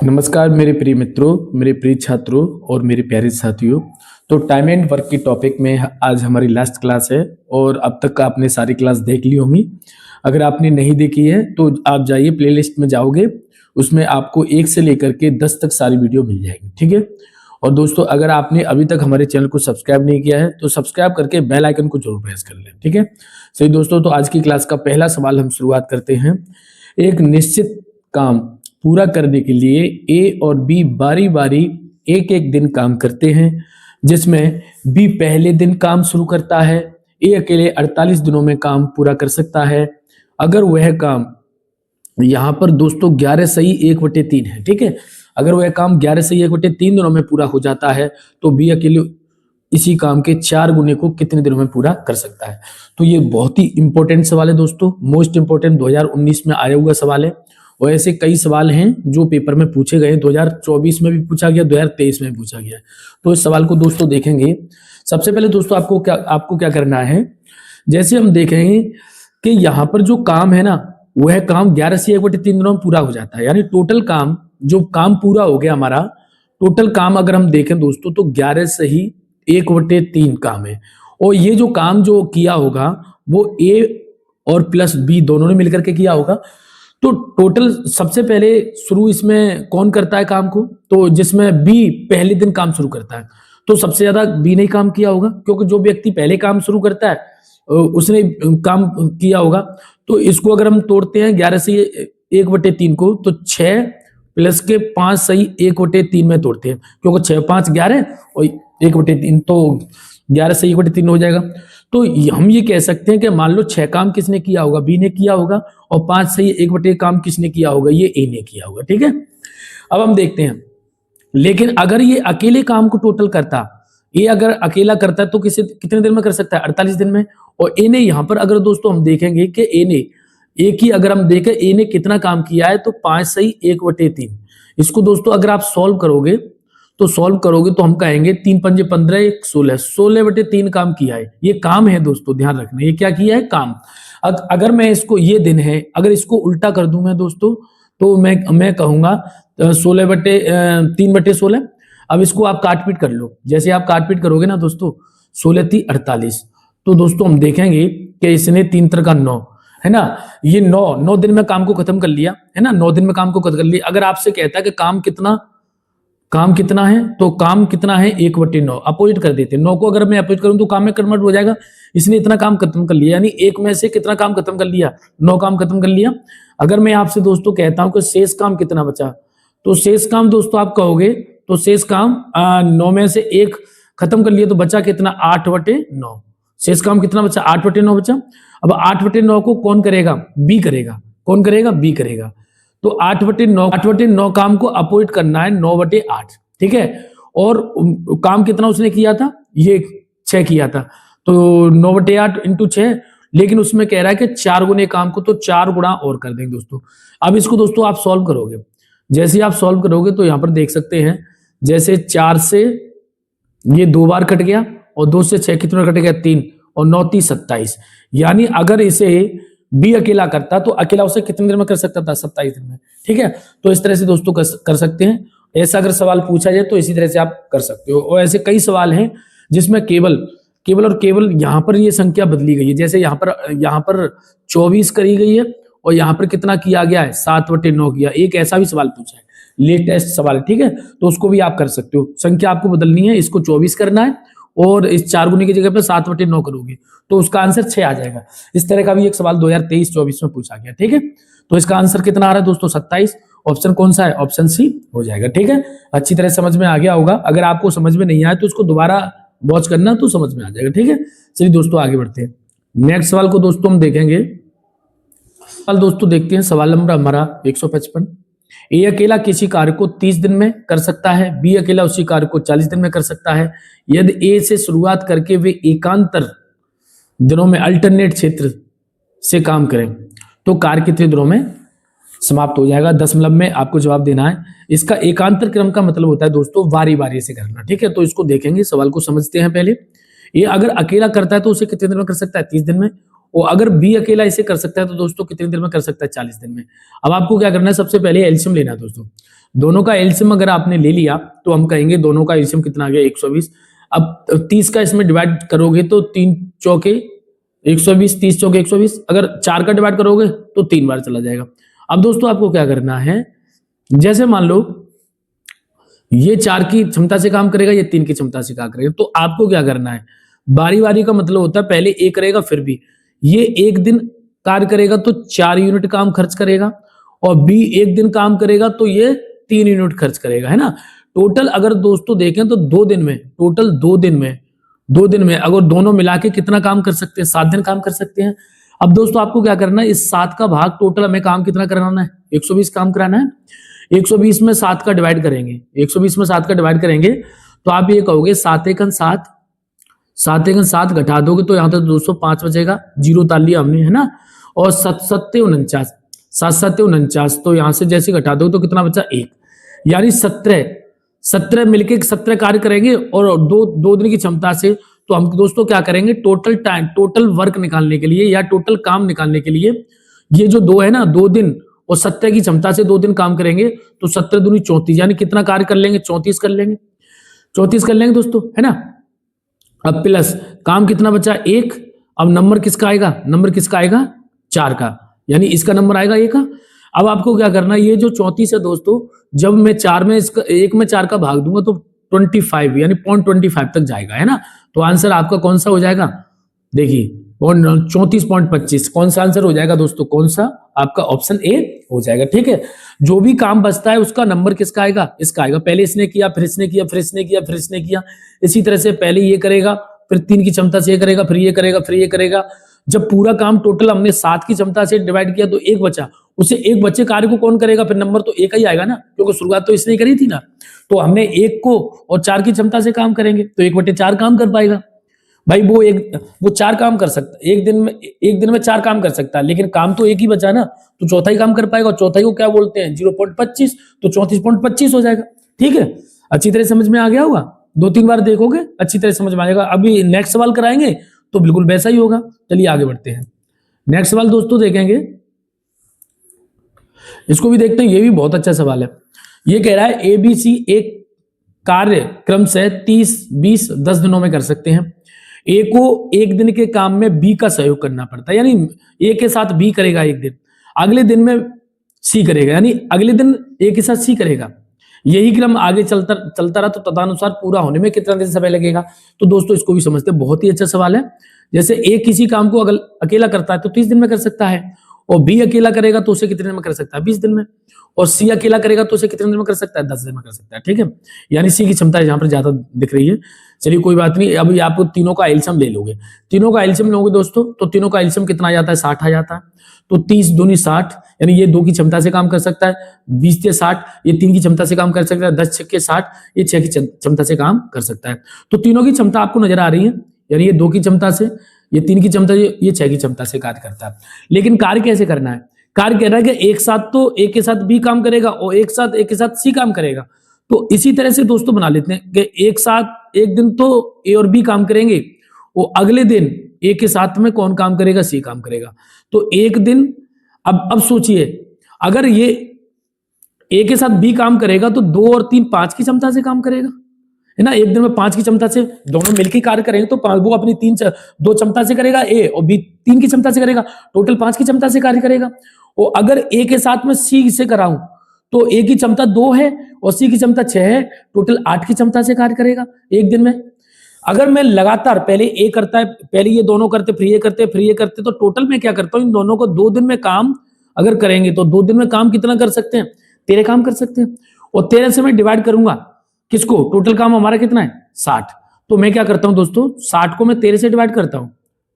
नमस्कार मेरे प्रिय मित्रों, मेरे प्रिय छात्रों और मेरे प्यारे साथियों। तो टाइम एंड वर्क की टॉपिक में आज हमारी लास्ट क्लास है और अब तक का आपने सारी क्लास देख ली होंगी। अगर आपने नहीं देखी है तो आप जाइए प्लेलिस्ट में जाओगे, उसमें आपको 1 से लेकर के 10 तक सारी वीडियो मिल जाएगी, ठीक है। और दोस्तों अगर आपने अभी तक हमारे चैनल को सब्सक्राइब नहीं किया है तो सब्सक्राइब करके बेल आइकन को जरूर प्रेस कर लें, ठीक है। सही दोस्तों, तो आज की क्लास का पहला सवाल हम शुरुआत करते हैं। एक निश्चित काम पूरा करने के लिए ए और बी बारी बारी एक एक दिन काम करते हैं, जिसमें बी पहले दिन काम शुरू करता है। ए अकेले 48 दिनों में काम पूरा कर सकता है। अगर वह काम यहाँ पर दोस्तों 11 सही 1/3 है, ठीक है। अगर वह काम 11 सही 1/3 दिनों में पूरा हो जाता है तो बी अकेले इसी काम के 4 गुने को कितने दिनों में पूरा कर सकता है। तो ये बहुत ही इंपॉर्टेंट सवाल है दोस्तों, मोस्ट इंपॉर्टेंट 2019 में आया हुआ सवाल है। और ऐसे कई सवाल हैं जो पेपर में पूछे गए, 2024 में भी पूछा गया, 2023 में भी पूछा गया। तो इस सवाल को दोस्तों देखेंगे। सबसे पहले दोस्तों आपको क्या करना है, जैसे हम देखेंगे कि यहाँ पर जो काम है ना, वह काम 11 से 1/3 दिनों में पूरा हो जाता है। यानी टोटल काम, जो काम पूरा हो गया हमारा, टोटल काम अगर हम देखें दोस्तों तो 11 से ही 1/3 काम है। और ये जो काम जो किया होगा वो ए और प्लस बी दोनों ने मिलकर के किया होगा। तो टोटल सबसे पहले शुरू इसमें कौन करता है काम को, तो जिसमें बी पहले दिन काम शुरू करता है तो सबसे ज्यादा बी ने काम किया होगा, क्योंकि जो व्यक्ति पहले काम शुरू करता है उसने काम किया होगा। तो इसको अगर हम तोड़ते हैं 11 से 1/3 को, तो 6 प्लस के 5 सही 1/3 में तोड़ते हैं, क्योंकि 6 5 11 और 1/3 तो 11 से 1/3 हो जाएगा। तो हम ये कह सकते हैं कि मान लो 6 काम किसने किया होगा, बी ने किया होगा, और 5 से 1/3 काम किसने किया होगा, ये ए ने किया होगा, ठीक है। अब हम देखते हैं, लेकिन अगर ये अकेले काम को टोटल करता, ए अगर अकेला करता है तो कितने दिन में कर सकता है, 48 दिन में। और ए ने यहाँ पर अगर दोस्तों हम देखेंगे कि ए ने एक ही अगर हम देखें ए ने कितना काम किया है, तो 5 सही 1/3। इसको दोस्तों अगर आप सॉल्व करोगे तो हम कहेंगे 3 पंजे 15 1 16 16/3 काम किया है। ये काम है दोस्तों, ध्यान रखना, ये क्या किया है, काम। अगर मैं इसको, ये दिन है, अगर इसको उल्टा कर दूं मैं दोस्तों, तो मैं कहूंगा 3/16। अब इसको आप काट पीट कर लो, जैसे आप काट पीट करोगे ना दोस्तों, 16 3 48। तो दोस्तों हम देखेंगे कि इसने 3 तरह का 9 है ना, ये 9 दिन में काम को खत्म कर लिया है ना, 9 दिन में काम को खत्म कर लिया। अगर आपसे कहता है कि काम कितना है, तो काम कितना है 1/9, अपोजिट कर देते हैं। 9 को अगर मैं अपोजिट करूं तो काम में कन्वर्ट हो जाएगा। इसने इतना काम खत्म कर लिया, यानी 1 में से कितना काम खत्म कर लिया, 9 काम खत्म कर लिया। अगर मैं आपसे दोस्तों कहता हूं कि शेष काम कितना बचा, तो शेष काम दोस्तों आप कहोगे तो शेष काम 9 में से 1 खत्म कर लिया, तो बचा कितना, 8/9। शेष काम कितना बचा, 8/9 बचा। अब 8/9 को कौन करेगा, बी करेगा। कौन करेगा, बी करेगा। तो 8/9 काम को अपोजिट करना है 9/8, ठीक है। और काम कितना उसने किया था, ये 6 किया था, तो 9/8 इंटू 6। लेकिन उसमें कह रहा है कि 4 गुने काम को, तो 4 गुना और कर देंगे दोस्तों। अब इसको दोस्तों आप सॉल्व करोगे, जैसे आप सॉल्व करोगे तो यहां पर देख सकते हैं, जैसे 4 से ये 2 बार कट गया, और 2 से 6 कितना कट गया, 3, और 9 3 27। यानी अगर इसे बी अकेला करता तो अकेला उसे कितने दिन में कर सकता था, 27 दिन में, ठीक है। तो इस तरह से दोस्तों कर सकते हैं। ऐसा अगर सवाल पूछा जाए तो इसी तरह से आप कर सकते हो। और ऐसे कई सवाल हैं जिसमें केवल यहाँ पर ये संख्या बदली गई है। जैसे यहाँ पर 24 करी गई है, और यहाँ पर कितना किया गया है, 7/9 किया। एक ऐसा भी सवाल पूछा है, लेटेस्ट सवाल, ठीक है। तो उसको भी आप कर सकते हो। संख्या आपको बदलनी है, इसको 24 करना है, और इस 4 गुने की जगह पे 7/9 करोगे तो उसका आंसर 6 आ जाएगा। इस तरह का भी एक सवाल 2023-24 में पूछा गया, ठीक है। तो इसका आंसर कितना आ रहा है दोस्तों, 27। ऑप्शन कौन सा है, ऑप्शन सी हो जाएगा, ठीक है। अच्छी तरह समझ में आ गया होगा। अगर आपको समझ में नहीं आया तो इसको दोबारा वॉच करना, तो समझ में आ जाएगा, ठीक है। चलिए दोस्तों आगे बढ़ते हैं। नेक्स्ट सवाल को दोस्तों हम देखेंगे। सवाल दोस्तों देखते हैं, सवाल नंबर हमारा 155। ए अकेला किसी कार्य को 30 दिन में कर सकता है, बी अकेला उसी कार्य को 40 दिन में कर सकता है। यदि ए से शुरुआत करके वे एकांतर दिनों में अल्टरनेट क्षेत्र से काम करें तो कार्य कितने दिनों में समाप्त हो जाएगा। दशमलव में आपको जवाब देना है। इसका एकांतर क्रम का मतलब होता है दोस्तों बारी बारी से करना, ठीक है। तो इसको देखेंगे, सवाल को समझते हैं पहले। ये अगर अकेला करता है तो उसे कितने दिन में कर सकता है, 30 दिन में। और अगर बी अकेला इसे कर सकता है तो दोस्तों कितने दिन में कर सकता है, 40 दिन में। अब आपको क्या करना है, सबसे पहले एलसीएम लेना है दोस्तों। दोनों का एलसीएम अगर आपने ले लिया तो हम कहेंगे दोनों का एलसीएम कितना आ गया 120। अब 30 का इसमें डिवाइड करोगे तो 3 चौके 120, 30 चौके 120। अगर 4 का डिवाइड करोगे तो 3 बार चला जाएगा। अब दोस्तों आपको क्या करना है, जैसे मान लो ये 4 की क्षमता से काम करेगा, ये 3 की क्षमता से काम करेगा, तो आपको क्या करना है, बारी बारी का मतलब होता है पहले ए करेगा फिर बी। ये 1 दिन कार्य करेगा तो 4 यूनिट काम खर्च करेगा, और बी 1 दिन काम करेगा तो ये 3 यूनिट खर्च करेगा, है ना। टोटल अगर दोस्तों देखें तो 2 दिन में, टोटल 2 दिन में अगर दोनों मिला के कितना काम कर सकते हैं, 7 दिन काम कर सकते हैं। अब दोस्तों आपको क्या करना है, इस 7 का भाग टोटल हमें काम कितना कराना है, 120 काम कराना है। 120 में 7 का डिवाइड करेंगे, 120 में 7 का डिवाइड करेंगे तो आप ये कहोगे 7 एकन 7, 7 एकन 7 घटा दोगे तो यहाँ तक 205 बचेगा, जीरो उतार लिया हमने, है ना। और 7 7 49, 7 7 49, तो यहाँ से जैसे घटा दोगे तो कितना बचा 1, यानी 17 मिलके 17 कार्य करेंगे और दो दिन की क्षमता से। तो हम दोस्तों क्या करेंगे, टोटल टाइम, टोटल वर्क निकालने के लिए या टोटल काम निकालने के लिए, ये जो 2 है ना, 2 दिन और 17 की क्षमता से 2 दिन काम करेंगे तो 17 दूनी 34, यानी कितना कार्य कर लेंगे, 34 कर लेंगे, 34 कर लेंगे दोस्तों, है ना। अब प्लस काम कितना बचा 1, अब नंबर किसका आएगा, नंबर किसका आएगा 4 का, यानी इसका नंबर आएगा 1 का। अब आपको क्या करना है, ये जो 34 है दोस्तों, जब मैं 4 में इसका 1 में 4 का भाग दूंगा तो 25 यानी 0.25 तक जाएगा, है ना। तो आंसर आपका कौन सा हो जाएगा, देखिए 34.25 कौन सा आंसर हो जाएगा दोस्तों, कौन सा, आपका ऑप्शन ए हो जाएगा। ठीक है, जो भी काम बचता है उसका नंबर किसका आएगा, इसका आएगा। पहले इसने किया, फिर इसने किया, फिर इसने किया, फिर इसने किया, इसी तरह से पहले ये करेगा, फिर 3 की क्षमता से ये करेगा, फिर ये करेगा, फिर ये करेगा। जब पूरा काम टोटल हमने 7 की क्षमता से डिवाइड किया तो 1 बचा, उसे 1 बचे कार्य को कौन करेगा, फिर नंबर तो 1 ही आएगा ना, क्योंकि शुरुआत तो इसने करी थी ना। तो हमने 1 को और 4 की क्षमता से काम करेंगे तो 1/4 काम कर पाएगा भाई। वो 4 काम कर सकता है एक दिन में 4 काम कर सकता है, लेकिन काम तो 1 ही बचा ना, तो चौथा ही काम कर पाएगा। और चौथाई को क्या बोलते हैं, 0.25, तो 34.25 हो जाएगा। ठीक है, अच्छी तरह समझ में आ गया होगा, 2-3 बार देखोगे अच्छी तरह समझ में आ जाएगा। अभी नेक्स्ट सवाल कराएंगे तो बिल्कुल वैसा ही होगा। चलिए आगे बढ़ते हैं, नेक्स्ट सवाल दोस्तों देखेंगे, इसको भी देखते हैं, ये भी बहुत अच्छा सवाल है। ये कह रहा है ABC एक कार्य क्रम से 30, 20, 10 दिनों में कर सकते हैं। ए को 1 दिन के काम में बी का सहयोग करना पड़ता है, यानी ए के साथ बी करेगा 1 दिन, अगले दिन में सी करेगा, यानी अगले दिन ए के साथ सी करेगा। यही क्रम आगे चलता रहा तो तदनुसार पूरा होने में कितना दिन समय लगेगा। तो दोस्तों इसको भी समझते हैं, बहुत ही अच्छा सवाल है। जैसे ए किसी काम को अगर अकेला करता है तो 30 दिन में कर सकता है, और बी अकेला करेगा तो उसे कितने दिन में कर सकता है, 20 दिन में, और सी अकेला करेगा तो उसे कितने दिन में कर सकता है, 10 दिन में कर सकता है। ठीक है, यानी सी की क्षमता यहाँ पर ज्यादा दिख रही है। चलिए कोई बात नहीं, अभी आप तीनों का एलसीएम ले लोगे, तीनों का एलसीएम लोगे दोस्तों, तो तीनों का एलसीएम कितना आ जाता है, 60 आ जाता है। तो 30 दूनी 60, यानी ये 2 की क्षमता से काम कर सकता है, 20 से 60 ये 3 की क्षमता से काम कर सकता है, 10 छक्के 60 ये 6 की क्षमता से काम कर सकता है। तो तीनों की क्षमता आपको नजर आ रही है, यानी ये 2 की क्षमता से, ये 3 की क्षमता, ये 6 की क्षमता से कार्य करता है। लेकिन कार्य कैसे करना है, कार्य कह रहा है कि एक साथ तो ए के साथ बी काम करेगा और एक साथ ए के साथ सी काम करेगा। तो इसी तरह से दोस्तों बना लेते हैं कि एक साथ एक दिन तो ए और बी काम करेंगे, वो अगले दिन ए के साथ में कौन काम करेगा, सी काम करेगा। तो एक दिन, अब सोचिए, अगर ये ए के साथ बी काम करेगा तो 2 और 3 5 की क्षमता से काम करेगा, है ना। एक दिन में 5 की क्षमता से दोनों मिलकर कार्य करेंगे तो वो अपनी 2 क्षमता से करेगा ए, और बी 3 की क्षमता से करेगा, टोटल 5 की क्षमता से कार्य करेगा। और अगर ए के साथ में सी से कराऊं तो ए की क्षमता 2 है और सी की क्षमता 6 है, टोटल 8 की क्षमता से कार्य करेगा एक दिन में। अगर मैं लगातार पहले ए करता है, पहले ये दोनों करते, फिर ये करते, फिर ये करते, तो टोटल मैं क्या करता हूं, इन दोनों को 2 दिन में काम अगर करेंगे तो 2 दिन में काम कितना कर सकते हैं, 13 काम कर सकते हैं। और 13 से मैं डिवाइड करूंगा किसको, टोटल काम हमारा कितना है 60। तो मैं क्या करता हूं दोस्तों, 60 को मैं 13 से डिवाइड करता हूं।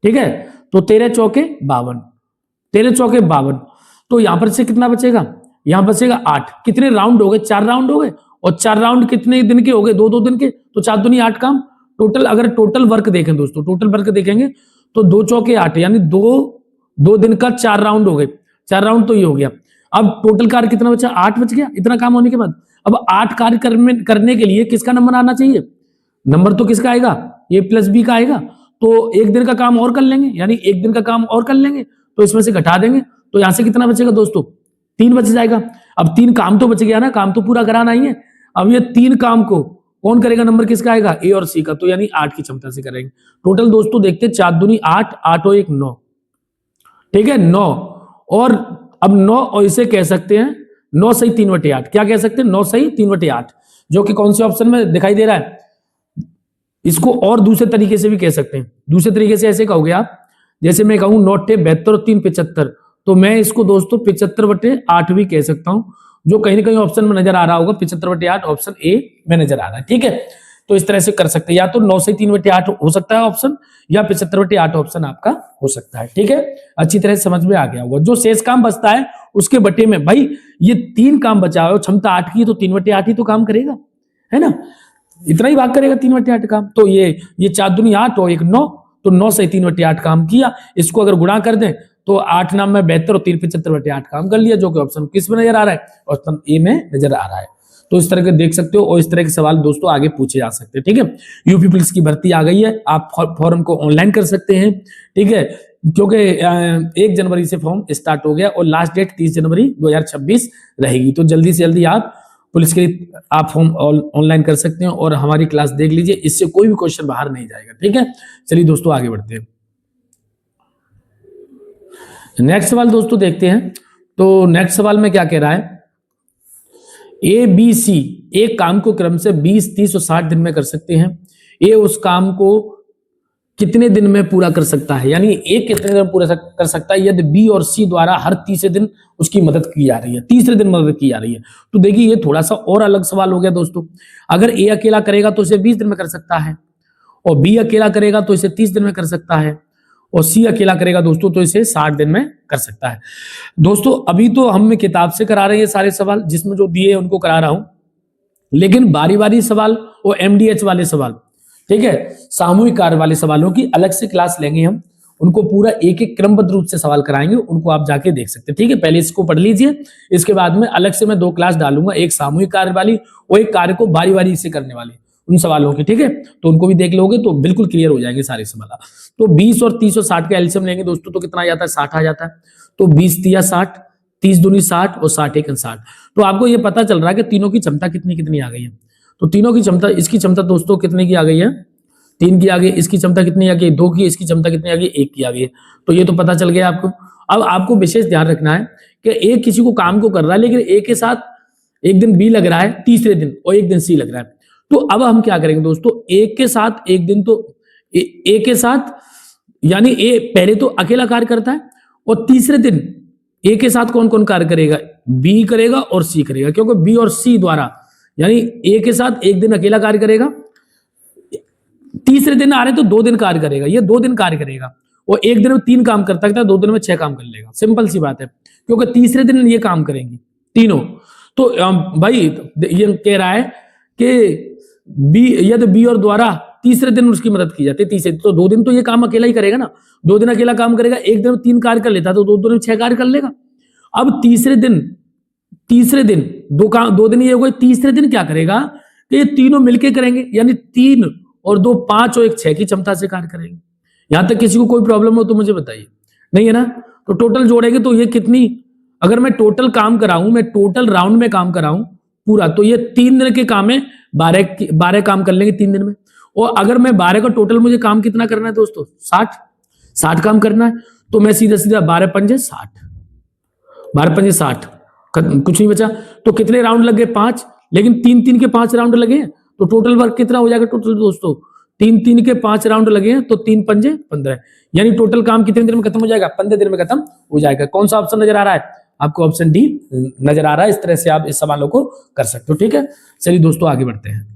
ठीक है, तो 13 चौके 52, 13 चौके 52। तो यहां पर से कितना बचेगा, यहां बचेगा 8। कितने राउंड हो गए, 4 राउंड हो गए, और 4 राउंड कितने दिन के हो गए, 2-2 दिन के, तो 4 दूनी 8 काम टोटल। अगर टोटल वर्क देखें दोस्तों, टोटल वर्क देखेंगे तो 2 चौके 8, यानी 2 दिन का 4 राउंड हो गए, 4 राउंड तो ये हो गया। अब टोटल कार्य कितना बचा, 8 बच गया इतना काम होने के बाद। अब 8 कार्य करने के लिए किसका नंबर आना चाहिए, नंबर तो किसका आएगा, ए प्लस बी का आएगा। तो एक दिन का काम और कर लेंगे, यानी एक दिन का काम और कर लेंगे, तो इसमें से घटा देंगे, तो यहां से कितना बचेगा दोस्तों, 3 बच जाएगा। अब 3 काम तो बच गया ना, काम तो पूरा कराना ही है। अब ये 3 काम को कौन करेगा, नंबर किसका आएगा, ए और सी का, तो यानी 8 की क्षमता से करेंगे। टोटल दोस्तों देखते हैं, 4 दूनी 8, 8 और 1 9, ठीक है 9। और अब 9 और इसे कह सकते हैं 9 सही 3/8, क्या कह सकते हैं 9 सही 3/8, जो कि कौन से ऑप्शन में दिखाई दे रहा है। इसको और दूसरे तरीके से भी कह सकते हैं। दूसरे तरीके से ऐसे कहोगे आप, जैसे मैं कहूं 9 × 72 और 3 × 75, तो मैं इसको दोस्तों 75/8 भी कह सकता हूं, जो कहीं ना कहीं ऑप्शन में नजर आ रहा होगा। 75/8 ऑप्शन ए में नजर आ रहा है, ठीक है। तो इस तरह से कर सकते हैं, या तो 9 से 3/8 हो सकता है ऑप्शन, या 75/8 ऑप्शन आपका हो सकता है, ठीक है। अच्छी तरह से समझ में आ गया होगा। जो शेष काम बचता है उसके बटे में, भाई ये 3 काम बचा है, क्षमता 8 की है, तो 3/8 ही तो काम करेगा, है ना, इतना ही भाग करेगा 3/8 काम। तो ये 4 दूनी 8 और 1 9, तो 9 से 3/8 काम किया। इसको अगर गुणा कर दें तो 8 9 में 72 और 3 75/8 काम कर लिया, जो कि ऑप्शन किस में नजर आ रहा है, ऑप्शन ए में नजर आ रहा है। तो इस तरह के देख सकते हो, और इस तरह के सवाल दोस्तों आगे पूछे जा सकते हैं, ठीक है। यूपी पुलिस की भर्ती आ गई है, आप फॉर्म को ऑनलाइन कर सकते हैं, ठीक है, क्योंकि 1 जनवरी से फॉर्म स्टार्ट हो गया और लास्ट डेट 30 जनवरी 2026 रहेगी। तो जल्दी से जल्दी आप पुलिस के लिए आप फॉर्म ऑनलाइन कर सकते हैं और हमारी क्लास देख लीजिए, इससे कोई भी क्वेश्चन बाहर नहीं जाएगा, ठीक है। चलिए दोस्तों आगे बढ़ते हैं। नेक्स्ट सवाल दोस्तों देखते हैं। तो नेक्स्ट सवाल में क्या कह रहा है, ए बी सी एक काम को क्रम से 20, 30 और 60 दिन में कर सकते हैं। ए उस काम को कितने दिन में पूरा कर सकता है, यानी ए कितने दिन में पूरा कर सकता है यदि बी और सी द्वारा हर तीसरे दिन उसकी मदद की जा रही है, तीसरे दिन मदद की जा रही है। तो देखिए ये थोड़ा सा और अलग सवाल हो गया दोस्तों। अगर ए अकेला करेगा तो इसे 20 दिन में कर सकता है, और बी अकेला करेगा तो इसे 30 दिन में कर सकता है, और सी अकेला करेगा दोस्तों तो इसे 60 दिन में कर सकता है। दोस्तों अभी तो हम किताब से करा रहे हैं सारे सवाल, जिसमें जो दिए उनको करा रहा हूं, लेकिन बारी बारी सवाल और एमडीएच वाले सवाल, ठीक है, सामूहिक कार्य वाले सवालों की अलग से क्लास लेंगे हम, उनको पूरा एक एक क्रमबद्ध रूप से सवाल कराएंगे, उनको आप जाके देख सकते हैं, ठीक है। पहले इसको पढ़ लीजिए, इसके बाद में अलग से मैं 2 क्लास डालूंगा, एक सामूहिक कार्य वाली और एक कार्य को बारी बारी से करने वाली उन सवालों की, ठीक है। तो उनको भी देख लोगे तो बिल्कुल क्लियर हो जाएंगे सारे सवाल। तो 20 और 30 और 60 का एलसीएम लेंगे दोस्तों, तो कितना आ जाता है, 60 आ जाता है। तो 20 तिया 60, 30 दूनी 60 और 60 एकम 60। तो आपको ये पता चल रहा है कि तीनों की क्षमता कितनी कितनी आ गई है। तो तीनों की क्षमता, इसकी क्षमता दोस्तों कितने की आ गई है, 3 की आ गई, इसकी क्षमता कितनी आ गई, 2 की, इसकी क्षमता कितनी आ गई, 1 की आ गई है। तो ये तो पता चल गया आपको। अब आपको विशेष ध्यान रखना है कि ए किसी को काम को कर रहा है, लेकिन ए के साथ एक दिन बी लग रहा है तीसरे दिन, और एक दिन सी लग रहा है। तो अब हम क्या करेंगे दोस्तों, एक के साथ एक दिन, तो ए के साथ यानी ए पहले तो अकेला कार्य करता है, और तीसरे दिन ए के साथ कौन कौन कार्य करेगा, बी करेगा और सी करेगा, क्योंकि बी और सी द्वारा, यानी ए के साथ एक दिन अकेला कार्य करेगा, तीसरे दिन आ रहे तो 2 दिन कार्य करेगा, ये 2 दिन कार्य करेगा, और एक दिन में 3 काम करता है, 2 दिन में 6 काम कर लेगा। सिंपल सी बात है, क्योंकि तीसरे दिन ये काम करेंगी तीनों। तो भाई ये कह रहा है कि बी, यदि बी और द्वारा तीसरे दिन उसकी मदद की जाती है, तीसरे तो 2 दिन तो ये काम अकेला ही करेगा ना, 2 दिन अकेला काम करेगा, एक दिन में 3 कार्य कर लेता तो 2 दिन में 6 कार्य कर लेगा। अब तीसरे दिन 2 दिन ये हो गए, तीसरे दिन क्या करेगा कि ये तीनों मिलके करेंगे, यानी 3 और 2 5 और 1 6 की क्षमता से कार्य करेंगे। यहां तक किसी को कोई प्रॉब्लम हो तो मुझे बताइए, नहीं है ना। तो टोटल जोड़ेंगे तो ये कितनी, अगर मैं टोटल काम कराऊं, मैं टोटल राउंड में काम कराऊं पूरा, तो ये 3 दिन के काम में 12 काम कर लेंगे 3 दिन में। और अगर मैं 12 का टोटल, मुझे काम कितना करना है दोस्तों, 60 काम करना है, तो मैं सीधा सीधा 12 पंजे 60, 12 पंजे 60, कुछ नहीं बचा। तो कितने राउंड लग गए, 5, लेकिन 3 के 5 राउंड लगे हैं, तो टोटल वर्क कितना हो जाएगा टोटल दोस्तों, 3 के 5 राउंड लगे हैं, तो 3 पंजे 15, यानी टोटल काम कितने दिन में खत्म हो जाएगा, 15 दिन में खत्म हो जाएगा। कौन सा ऑप्शन नजर आ रहा है आपको, ऑप्शन डी नजर आ रहा है। इस तरह से आप इस सवालों को कर सकते हो, ठीक है। चलिए दोस्तों आगे बढ़ते हैं।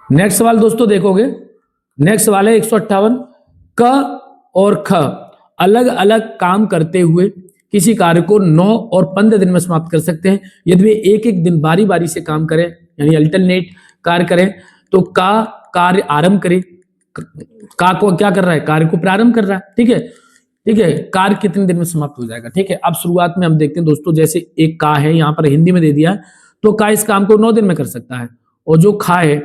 नेक्स्ट सवाल दोस्तों देखोगे, नेक्स्ट सवाल है 158, क और ख अलग अलग काम करते हुए किसी कार्य को 9 और 15 दिन में समाप्त कर सकते हैं यदि वे एक एक दिन बारी बारी से काम करें, यानी अल्टरनेट कार्य करें। तो का कार्य आरंभ करे, का को क्या कर रहा है, कार्य को प्रारंभ कर रहा है, ठीक है, ठीक है। कार्य कितने दिन में समाप्त हो जाएगा, ठीक है। अब शुरुआत में हम देखते हैं दोस्तों, जैसे एक का है, यहां पर हिंदी में दे दिया है, तो का इस काम को 9 दिन में कर सकता है, और जो खा है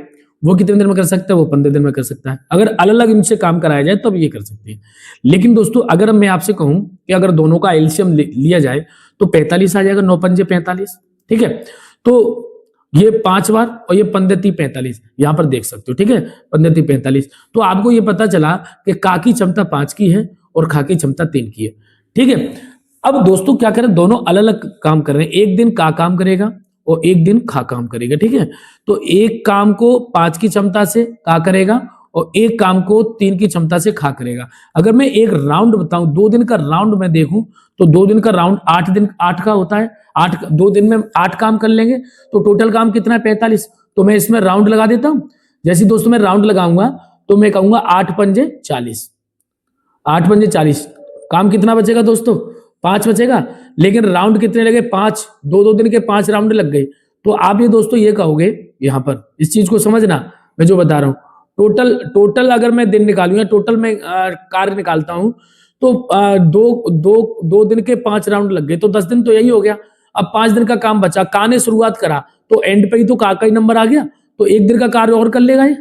वो कितने दिन में कर सकता है, वो 15 दिन में कर सकता है। अगर अलग अलग इनसे काम कराया जाए तब ये कर सकते हैं। लेकिन दोस्तों अगर मैं आपसे कहूं कि अगर दोनों का एलसीएम लिया जाए तो 45 आ जाएगा, 9 पंजे 45। ठीक है, तो ये 5 बार और ये 15 × 45 यहां पर देख सकते हो। ठीक है, 15 × 45। तो आपको ये पता चला कि का की क्षमता 5 की है और खा की क्षमता 3 की है। ठीक है, अब दोस्तों क्या करें, दोनों अलग अलग काम कर रहे हैं। एक दिन का काम करेगा और एक दिन खा काम करेगा। ठीक है, तो एक काम को 5 की क्षमता से का करेगा और एक काम को 3 की क्षमता से खा करेगा। अगर मैं एक राउंड बताऊं, 2 दिन का राउंड मैं देखूं तो 2 दिन का राउंड 8 का होता है। 2 दिन में 8 काम कर लेंगे तो टोटल काम कितना है, 45। तो मैं इसमें राउंड लगा देता हूं। जैसे दोस्तों मैं राउंड लगाऊंगा तो मैं कहूंगा 8 पंजे 40। 8 पंजे 40, काम कितना बचेगा दोस्तों, 5 बचेगा। लेकिन राउंड कितने लगे, 5। 2 दिन के 5 राउंड लग गए। तो आप ये दोस्तों ये कहोगे, यहां पर इस चीज को समझना मैं जो बता रहा हूं। टोटल टोटल अगर मैं दिन निकालूं या टोटल मैं कार्य निकालता हूं तो 2 दिन के 5 राउंड लग गए तो 10 दिन तो यही हो गया। अब 5 दिन का काम बचा, का ने शुरुआत करा तो एंड पे ही तो का ही नंबर आ गया। तो एक दिन का कार्य और कर लेगा, ये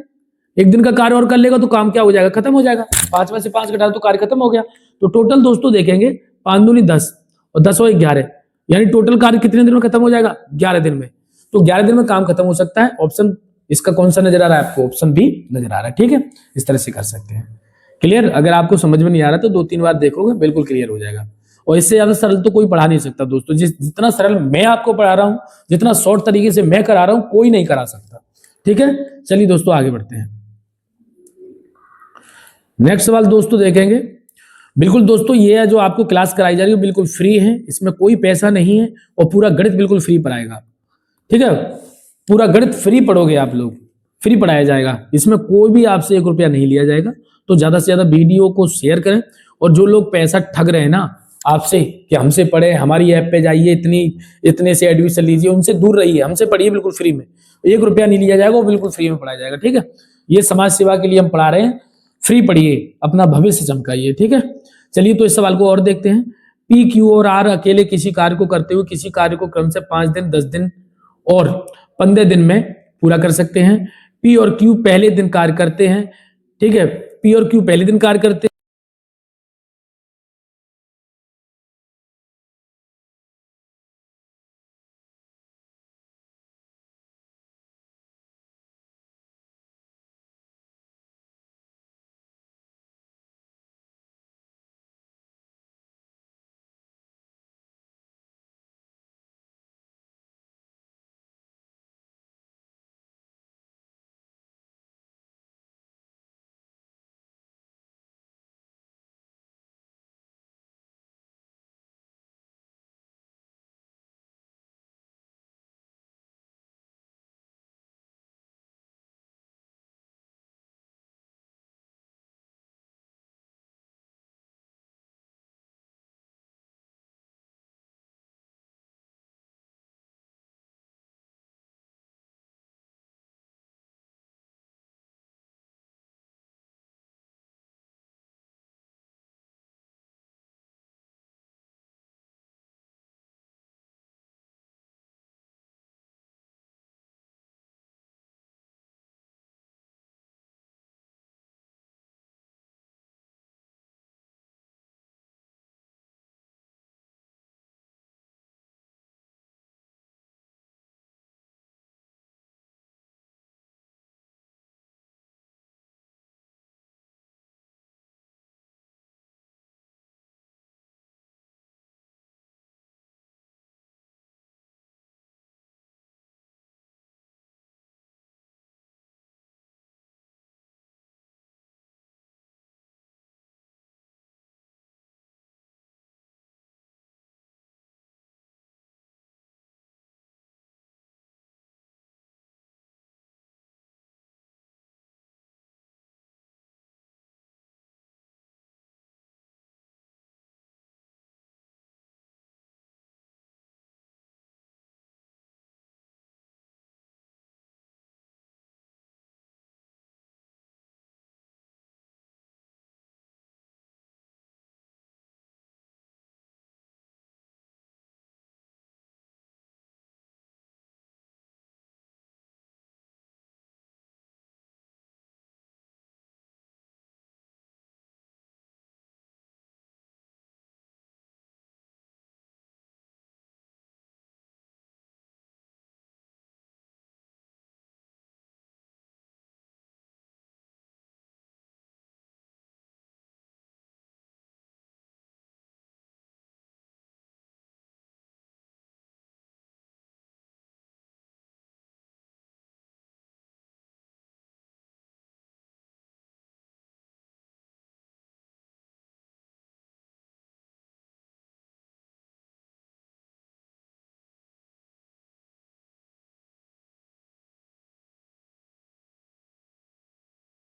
एक दिन का कार्य और कर लेगा तो काम क्या हो जाएगा, खत्म हो जाएगा। 5 में से 5 घटा तो कार्य खत्म हो गया। तो टोटल दोस्तों देखेंगे 5 दूनी 10 और 10 और 11, यानी टोटल कार्य कितने दिन में खत्म हो जाएगा, 11 दिन में। तो 11 दिन में काम खत्म हो सकता है। ऑप्शन इसका कौन सा नजर आ रहा है आपको, ऑप्शन बी नजर आ रहा है। ठीक है, इस तरह से कर सकते हैं। क्लियर, अगर आपको समझ में नहीं आ रहा तो 2-3 बार देखोगे बिल्कुल क्लियर हो जाएगा। और इससे ज्यादा सरल तो कोई पढ़ा नहीं सकता दोस्तों। जितना सरल मैं आपको पढ़ा रहा हूं, जितना शॉर्ट तरीके से मैं करा रहा हूं, कोई नहीं करा सकता। ठीक है, चलिए दोस्तों आगे बढ़ते हैं। नेक्स्ट सवाल दोस्तों देखेंगे। बिल्कुल दोस्तों ये है जो आपको क्लास कराई जा रही है बिल्कुल फ्री है, इसमें कोई पैसा नहीं है और पूरा गणित बिल्कुल फ्री पढ़ाएगा। ठीक है, पूरा गणित फ्री पढ़ोगे आप लोग, फ्री पढ़ाया जाएगा, इसमें कोई भी आपसे 1 रुपया नहीं लिया जाएगा। तो ज्यादा से ज्यादा वीडियो को शेयर करें। और जो लोग पैसा ठग रहे हैं ना आपसे कि हमसे पढ़े, हमारी ऐप पे जाइए, इतने से एडमिशन लीजिए, उनसे दूर रहिए, हमसे पढ़िए बिल्कुल फ्री में। 1 रुपया नहीं लिया जाएगा, वो बिल्कुल फ्री में पढ़ाया जाएगा। ठीक है, ये समाज सेवा के लिए हम पढ़ा रहे हैं, फ्री पढ़िए, अपना भविष्य चमकाइए। ठीक है, चलिए तो इस सवाल को और देखते हैं। पी क्यू और आर अकेले किसी कार्य को करते हुए किसी कार्य को क्रम से 5 दिन 10 दिन और 15 दिन में पूरा कर सकते हैं। पी और क्यू पहले दिन कार्य करते हैं। ठीक है, पी और क्यू पहले दिन कार्य करते हैं।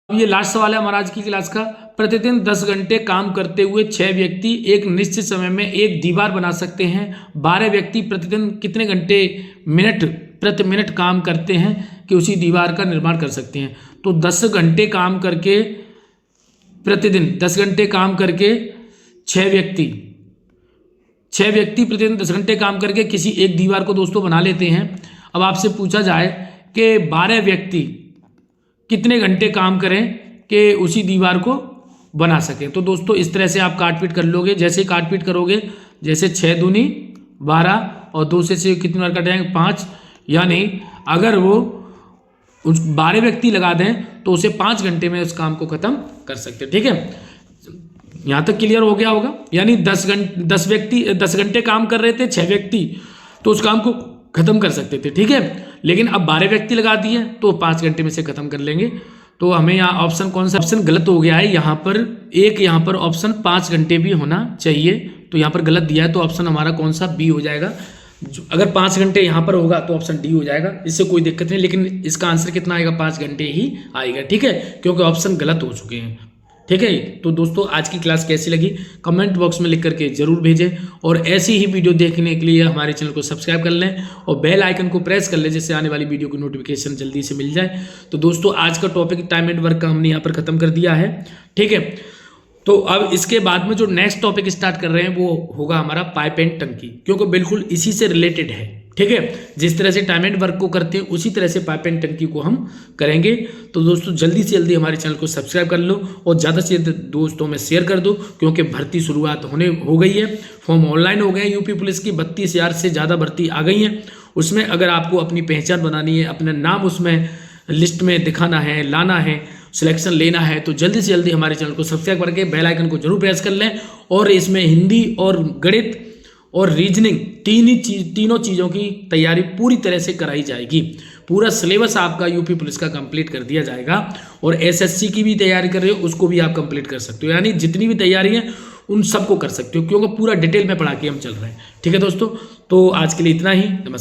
अब ये लास्ट सवाल है हमारा आज की क्लास का। प्रतिदिन 10 घंटे काम करते हुए 6 व्यक्ति एक निश्चित समय में एक दीवार बना सकते हैं। 12 व्यक्ति प्रतिदिन कितने घंटे प्रति मिनट काम करते हैं कि उसी दीवार का निर्माण कर सकते हैं। तो 10 घंटे काम करके प्रतिदिन 10 घंटे काम करके 6 व्यक्ति प्रतिदिन 10 घंटे काम करके किसी एक दीवार को दोस्तों बना लेते हैं। अब आपसे पूछा जाए कि 12 व्यक्ति कितने घंटे काम करें कि उसी दीवार को बना सकें। तो दोस्तों इस तरह से आप काटपीट कर लोगे। जैसे काटपीट करोगे, जैसे 6 दूनी 12 और 2 से कितनी बार कट जाएंगे 5, यानी अगर वो उस 12 व्यक्ति लगा दें तो उसे 5 घंटे में उस काम को खत्म कर सकते हैं। ठीक है, यहाँ तक क्लियर हो गया होगा। यानी 10 घंटे काम कर रहे थे 6 व्यक्ति, तो उस काम को खत्म कर सकते थे। ठीक है, लेकिन अब 12 व्यक्ति लगा दिए तो 5 घंटे में से खत्म कर लेंगे। तो हमें यहाँ ऑप्शन कौन सा, ऑप्शन गलत हो गया है। यहाँ पर ऑप्शन 5 घंटे भी होना चाहिए, तो यहाँ पर गलत दिया है। तो ऑप्शन हमारा कौन सा, बी हो जाएगा। अगर 5 घंटे यहाँ पर होगा तो ऑप्शन डी हो जाएगा, इससे कोई दिक्कत नहीं। लेकिन इसका आंसर कितना आएगा, 5 घंटे ही आएगा। ठीक है, क्योंकि ऑप्शन गलत हो चुके हैं। ठीक है, तो दोस्तों आज की क्लास कैसी लगी कमेंट बॉक्स में लिख करके जरूर भेजें, और ऐसी ही वीडियो देखने के लिए हमारे चैनल को सब्सक्राइब कर लें और बेल आइकन को प्रेस कर लें, जिससे आने वाली वीडियो की नोटिफिकेशन जल्दी से मिल जाए। तो दोस्तों आज का टॉपिक टाइम एंड वर्क का हमने यहाँ पर खत्म कर दिया है। ठीक है, तो अब इसके बाद में जो नेक्स्ट टॉपिक स्टार्ट कर रहे हैं वो होगा हमारा पाइप एंड टंकी, क्योंकि बिल्कुल इसी से रिलेटेड है। ठीक है, जिस तरह से टाइम एंड वर्क को करते हैं उसी तरह से पाइप एंड टंकी को हम करेंगे। तो दोस्तों जल्दी से जल्दी हमारे चैनल को सब्सक्राइब कर लो और ज़्यादा से ज़्यादा दोस्तों में शेयर कर दो, क्योंकि भर्ती शुरुआत हो गई है। फॉर्म ऑनलाइन हो गए हैं। यूपी पुलिस की 32,000 से ज़्यादा भर्ती आ गई हैं। उसमें अगर आपको अपनी पहचान बनानी है, अपना नाम उसमें लिस्ट में दिखाना है, लाना है, सिलेक्शन लेना है, तो जल्दी से जल्दी हमारे चैनल को सब्सक्राइब करके बेल आइकन को जरूर प्रेस कर लें। और इसमें हिंदी और गणित और रीजनिंग तीनों चीज़ों की तैयारी पूरी तरह से कराई जाएगी। पूरा सिलेबस आपका यूपी पुलिस का कंप्लीट कर दिया जाएगा। और एसएससी की भी तैयारी कर रहे हो उसको भी आप कंप्लीट कर सकते हो, यानी जितनी भी तैयारी है उन सबको कर सकते हो, क्योंकि पूरा डिटेल में पढ़ा के हम चल रहे हैं। ठीक है दोस्तों, तो आज के लिए इतना ही। नमस्कार।